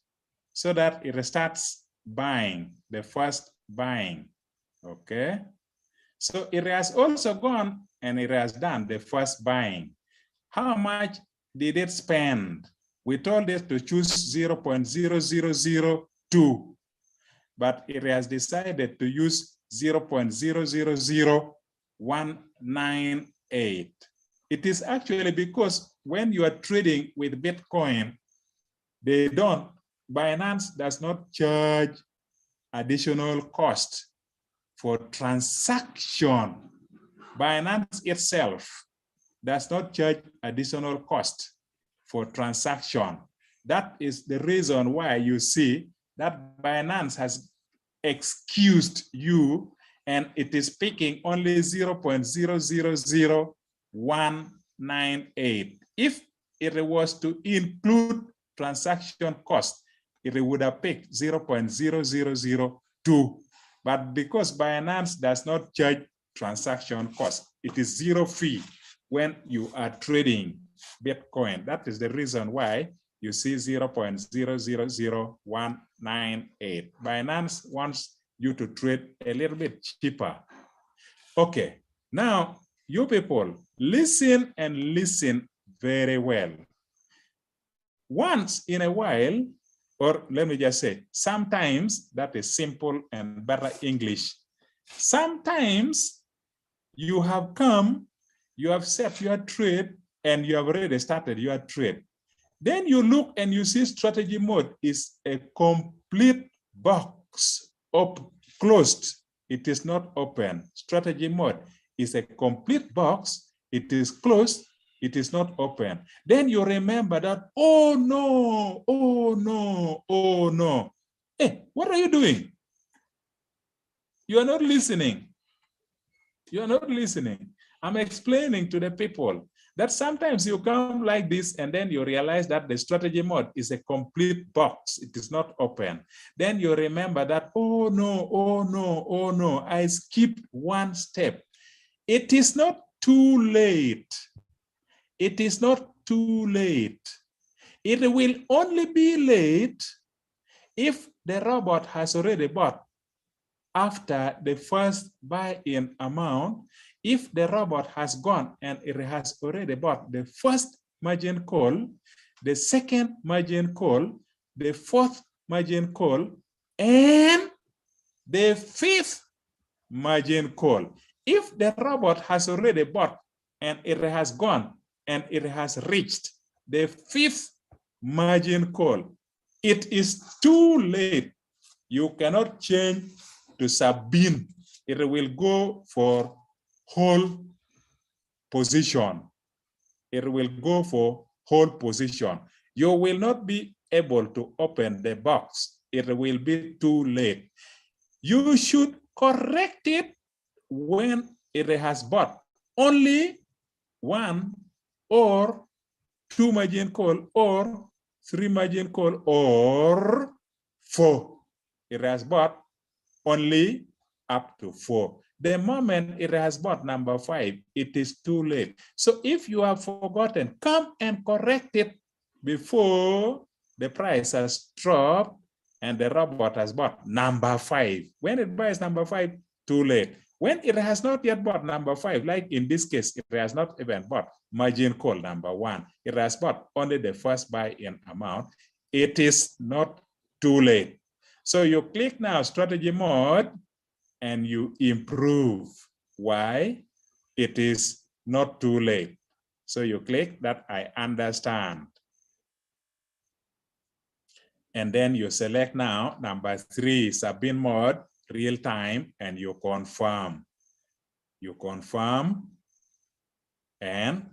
so that it starts buying, the first buying. Okay. So it has also gone and it has done the first buying. How much did it spend? We told it to choose 0.0002, but it has decided to use 0.000198. It is actually because when you are trading with Bitcoin, Binance does not charge additional cost for transaction. Binance itself does not charge additional cost for transaction. That is the reason why you see that Binance has excused you, and it is picking only 0.000198. If it was to include transaction cost, it would have picked 0.0002. But because Binance does not charge transaction cost, it is zero fee when you are trading Bitcoin. That is the reason why you see 0.000198. Binance wants you to trade a little bit cheaper. Okay, now you people listen and listen very well. Once in a while, or let me just say, sometimes, that is simple and better English. Sometimes you have come, you have set your trade, and you have already started your trade. Then you look and you see strategy mode is a complete box closed. It is not open. Strategy mode is a complete box. It is closed. It is not open. Then you remember that, oh no, oh no, oh no. Hey, what are you doing? You are not listening. You are not listening. I'm explaining to the people that sometimes you come like this and then you realize that the strategy mode is a complete box. It is not open. Then you remember that, oh no, oh no, oh no, I skipped one step. It is not too late. It is not too late. It will only be late if the robot has already bought after the first buy-in amount. If the robot has gone and it has already bought the first margin call, the second margin call, the fourth margin call, and the fifth margin call. If the robot has already bought and it has gone and it has reached the fifth margin call, it is too late. You cannot change to sub-bin. It will go for whole position. It will go for whole position. You will not be able to open the box. It will be too late. You should correct it when it has bought only one or two margin call or three margin call or four. It has bought only up to 4. The moment it has bought number 5, it is too late. So if you have forgotten, come and correct it before the price has dropped and the robot has bought number 5. When it buys number 5, too late. When it has not yet bought number 5, like in this case, it has not even bought margin call number 1. It has bought only the first buy-in amount. It is not too late. So you click now strategy mode and you improve. Why? It is not too late. So you click that I understand. And then you select now number 3, sub-bin mode, real time, and you confirm. You confirm, and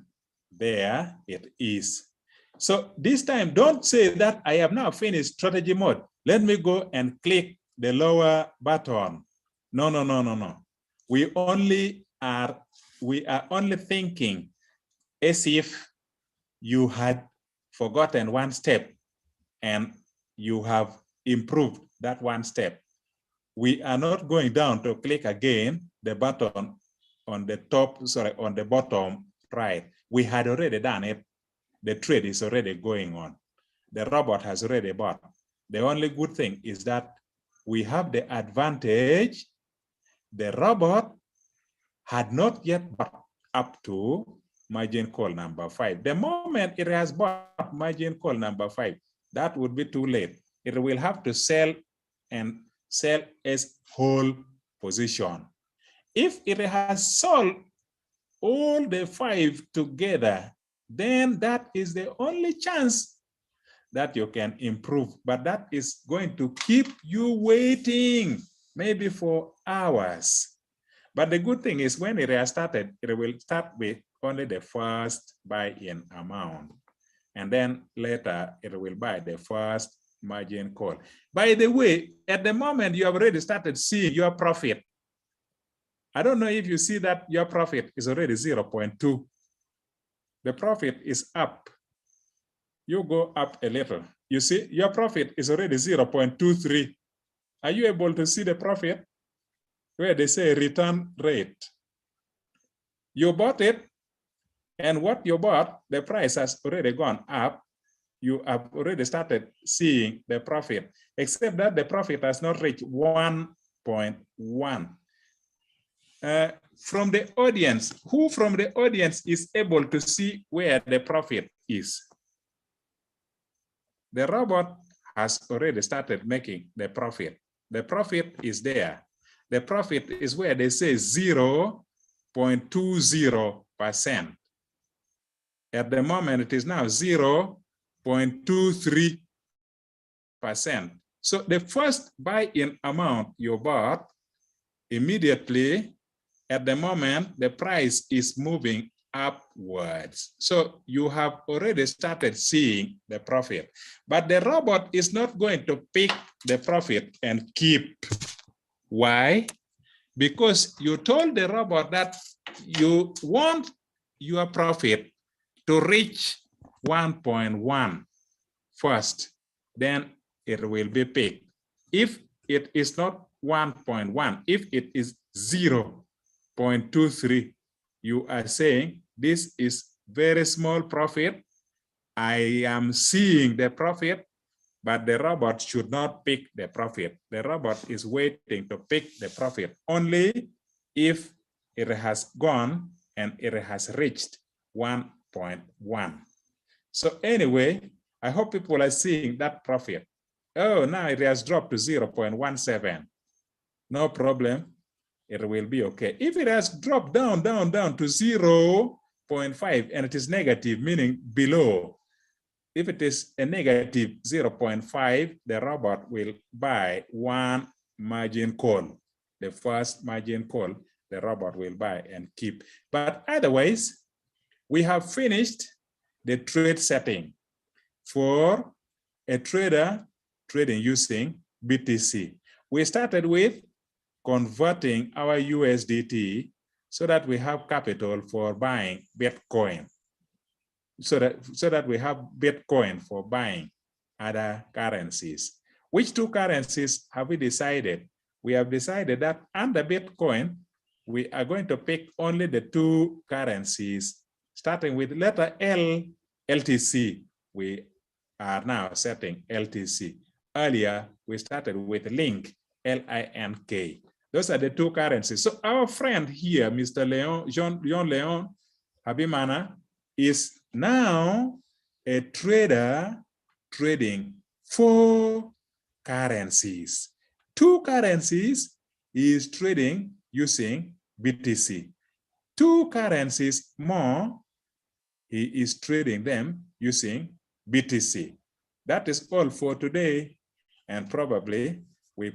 there it is. So this time, don't say that I have now finished strategy mode. Let me go and click the lower button. No, no, no, no, no. We are only thinking as if you had forgotten one step and you have improved that one step. We are not going down to click again the button on the top, sorry, on the bottom right. We had already done it. The trade is already going on. The robot has already bought. The only good thing is that we have the advantage. The robot had not yet bought up to margin call number 5. The moment it has bought margin call number 5, that would be too late. It will have to sell and sell as whole position. If it has sold all the 5 together, then that is the only chance that you can improve, but that is going to keep you waiting maybe for hours. But the good thing is when it has started, it will start with only the first buy-in amount. And then later it will buy the first, margin call. By the way, at the moment, you have already started seeing your profit. I don't know if you see that your profit is already 0.2. The profit is up. You go up a little. You see, your profit is already 0.23. Are you able to see the profit? Where they say return rate. You bought it, and what you bought, the price has already gone up. You have already started seeing the profit, except that the profit has not reached 1.1. From the audience, who from the audience is able to see where the profit is? The robot has already started making the profit. The profit is there. The profit is where they say 0.20%. At the moment, it is now 0.23%. So the first buy-in amount you bought, immediately, at the moment, the price is moving upwards. So you have already started seeing the profit. But the robot is not going to pick the profit and keep. Why? Because you told the robot that you want your profit to reach 1.1 first, then it will be picked. If it is not 1.1, if it is 0.23, you are saying this is very small profit. I am seeing the profit, but the robot should not pick the profit. The robot is waiting to pick the profit only if it has gone and it has reached 1.1. So anyway, I hope people are seeing that profit. Oh, now it has dropped to 0.17. No problem. It will be okay. If it has dropped down to 0.5 and it is negative, meaning below, if it is a negative 0.5, the robot will buy one margin call. The first margin call, the robot will buy and keep. But otherwise, we have finished the trade setting for a trader trading using BTC. We started with converting our USDT so that we have capital for buying Bitcoin. So that we have Bitcoin for buying other currencies. Which two currencies have we decided? We have decided that under Bitcoin, we are going to pick only the two currencies, starting with letter L, LTC. We are now setting LTC. Earlier, we started with Link, LINK. Those are the two currencies. So our friend here, Mr. Jean Leon Habimana, is now a trader trading 4 currencies. 2 currencies is trading using BTC. 2 currencies more, he is trading them using BTC. That is all for today, and probably we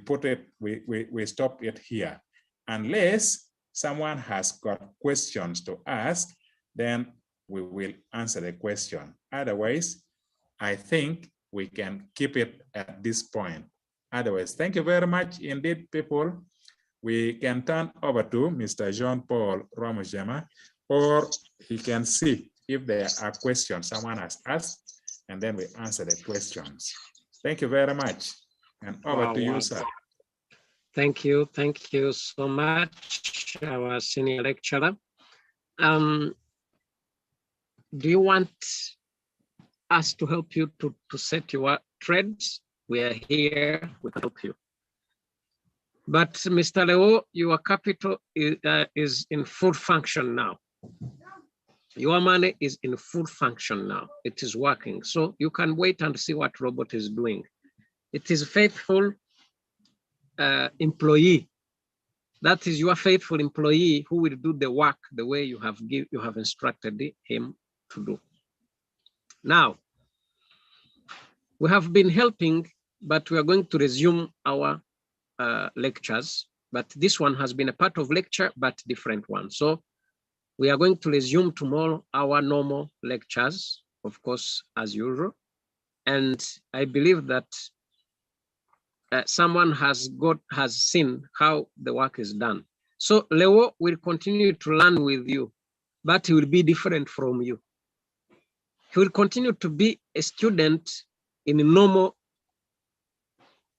stop it here. Unless someone has got questions to ask, then we will answer the question. Otherwise, I think we can keep it at this point. Otherwise, thank you very much indeed, people. We can turn over to Mr. Jean-Paul Romojema, or he can see if there are questions someone has asked, and then we answer the questions. Thank you very much. And over to you, sir. Thank you so much, our senior lecturer. Do you want us to help you to set your trades? We are here, we can help you. But Mr. Leo, your capital is in full function now. Your money is in full function now. It is working. So you can wait and see what robot is doing. It is faithful employee. That is your faithful employee who will do the work the way you have instructed him to do. Now, we have been helping, but we are going to resume our lectures. But this one has been a part of lecture, but different one. So we are going to resume tomorrow our normal lectures, of course, as usual. And I believe that someone has seen how the work is done. So Leo will continue to learn with you, but he will be different from you. He will continue to be a student in normal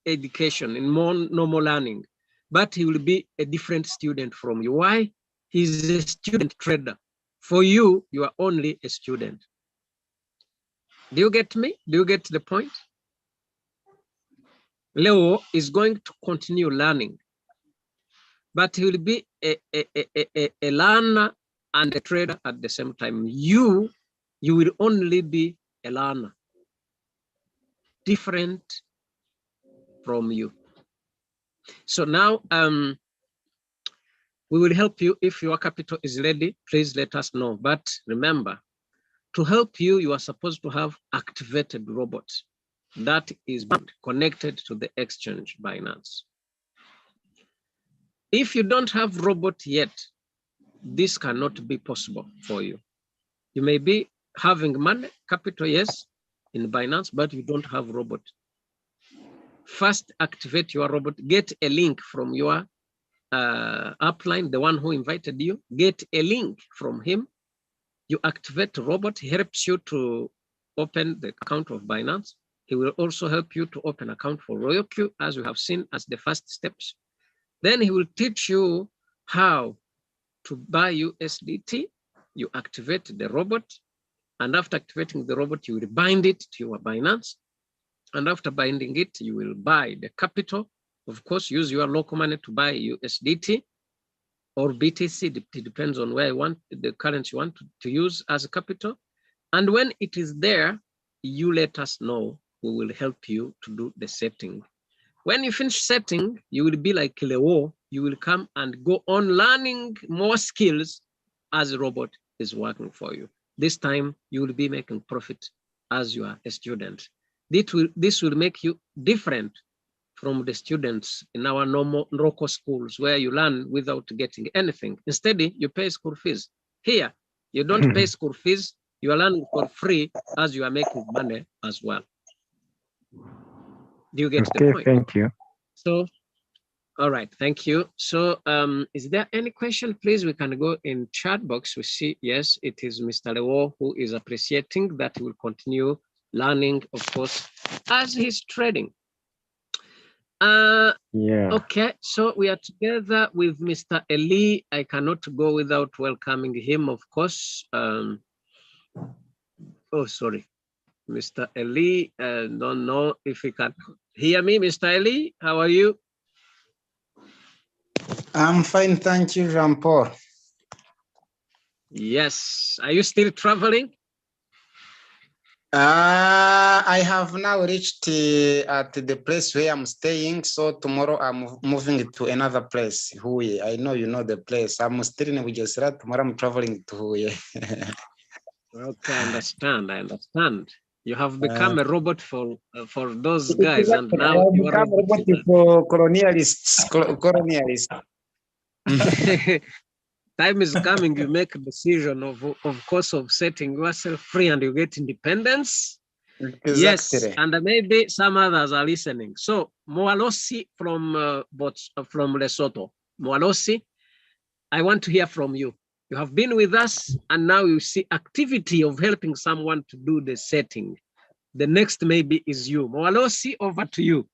education, in more normal learning, but he will be a different student from you. Why? He's a student trader. For you, you are only a student. Do you get me? Do you get the point? Leo is going to continue learning, but he will be a learner and a trader at the same time. You will only be a learner, different from you. So now we will help you. If your capital is ready, please let us know. But remember, to help you, you are supposed to have activated robots that is connected to the exchange Binance. If you don't have robot yet, this cannot be possible for you. You may be having money, capital, yes, in Binance, but you don't have robot. First, activate your robot. Get a link from your upline, the one who invited you. Get a link from him. You activate the robot. He helps you to open the account of Binance. He will also help you to open account for RoyalQ, as we have seen as the first steps. Then he will teach you how to buy USDT. You activate the robot, and after activating the robot, you will bind it to your Binance. And after binding it, you will buy the capital. Of course, use your local money to buy USDT or BTC. It depends on where you want the currency you want to use as a capital. And when it is there, you let us know. We will help you to do the setting. When you finish setting, you will be like Leo. You will come and go on learning more skills as a robot is working for you. This time, you will be making profit as you are a student. This will make you different from the students in our normal local schools where you learn without getting anything. Instead, you pay school fees. Here, you don't pay school fees. You are learning for free as you are making money as well. Do you get the point? Thank you. So, all right, thank you. So, is there any question? Please, we can go in chat box. We see, yes, it is Mr. Leo who is appreciating that he will continue learning, of course, as he's trading. Yeah. Okay, so we are together with Mr. Eli. I cannot go without welcoming him, of course. Oh, sorry, Mr. Eli. Don't know if you can hear me, Mr. Eli. How are you? I'm fine, thank you, Jean-Paul. Yes. Are you still traveling? I have now reached at the place where I'm staying. So tomorrow I'm moving to another place, Hui. I know you know the place. I'm still in Gujarat. Tomorrow I'm traveling to Hui. Okay, I understand. I understand. You have become a robot for those guys, and now you are a robot for colonialists. Colonialists. Time is coming, you make a decision of course of setting yourself free and you get independence. Exactly. Yes, and maybe some others are listening. So Moalosi from Lesotho. Moalosi, I want to hear from you. You have been with us and now you see activity of helping someone to do the setting. The next maybe is you. Moalosi, over to you.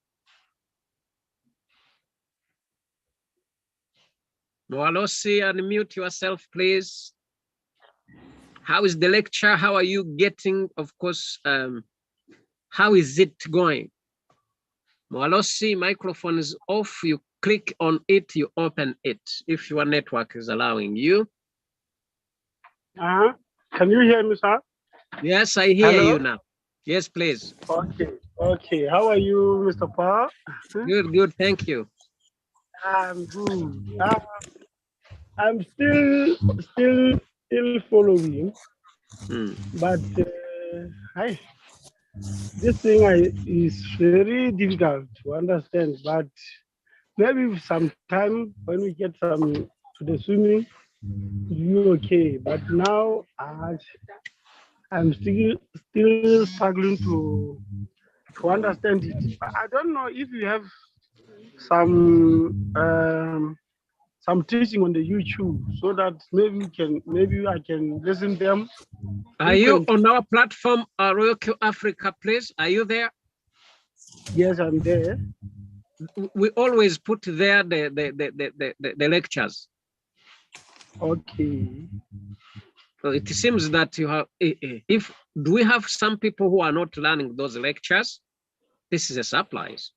Moalosi, unmute yourself, please. How is the lecture? How are you getting? Of course, how is it going? Moalosi, microphone is off. You click on it, you open it, if your network is allowing you. Can you hear me, sir? Yes, I hear Hello? you now. Yes, please. Okay. How are you, Mr. Paul? Good, thank you. I'm good. I'm still following, but this thing is very difficult to understand. But maybe sometime when we get some to the swimming, it'll be okay. But now I'm still struggling to understand it. But I don't know if you have some teaching on the YouTube so that maybe I can listen to them. Are you on our platform, Royal Q Africa, please? Are you there? Yes, I'm there. We always put there the lectures. Okay. So it seems that you have, do we have some people who are not learning those lectures? This is a surprise.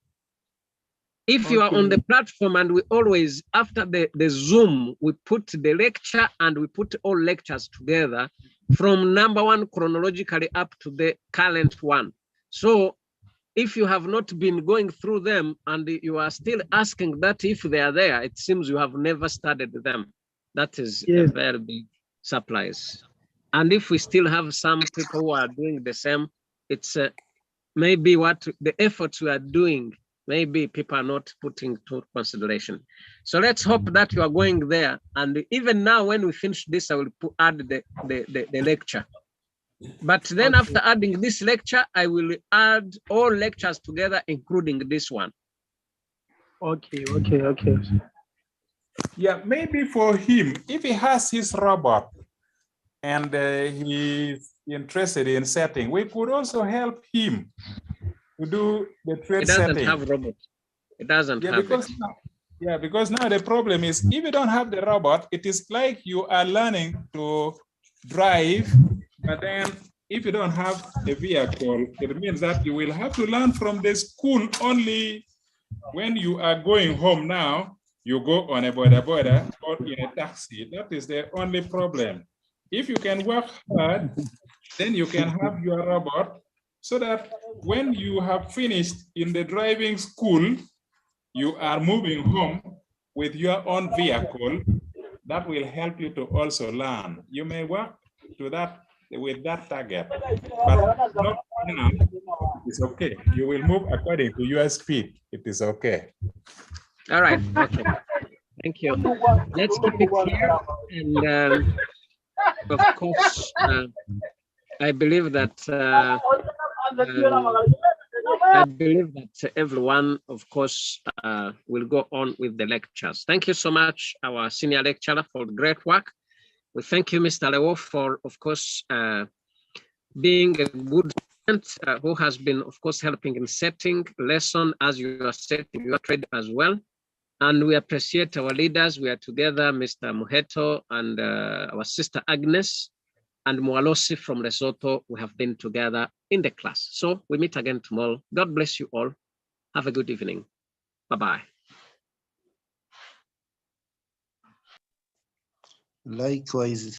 If you are on the platform, and we always, after the Zoom, we put the lecture and we put all lectures together from number one chronologically up to the current one. So if you have not been going through them and you are still asking that if they are there, it seems you have never studied them. That is a very big surprise. And if we still have some people who are doing the same, it's maybe what the efforts we are doing, maybe people are not putting to consideration. So let's hope that you are going there. And even now, when we finish this, I will add the lecture. But then after adding this lecture, I will add all lectures together, including this one. Okay. Yeah, maybe for him, if he has his robot and he's interested in setting, we could also help him to do the trade setting. It doesn't have robot. It doesn't have it. Because now the problem is, if you don't have the robot, it is like you are learning to drive, but then if you don't have a vehicle, it means that you will have to learn from the school only. When you are going home now, you go on a border or in a taxi. That is the only problem. If you can work hard, then you can have your robot, so that when you have finished in the driving school, you are moving home with your own vehicle. That will help you to also learn. You may work to that with that target, but not now. It's okay. You will move according to your speed. It is okay. All right. Okay. Thank you. Let's keep it here. And of course, I believe that everyone, of course, will go on with the lectures. Thank you so much, our senior lecturer, for the great work. We thank you, Mr. Lewo, for, of course, being a good student who has been, of course, helping in setting lesson as you are setting your trade as well. And we appreciate our leaders. We are together, Mr. Muheto and our sister Agnes and Mwalosi from Lesotho. We have been together in the class. So we meet again tomorrow. God bless you all. Have a good evening. Bye-bye. Likewise.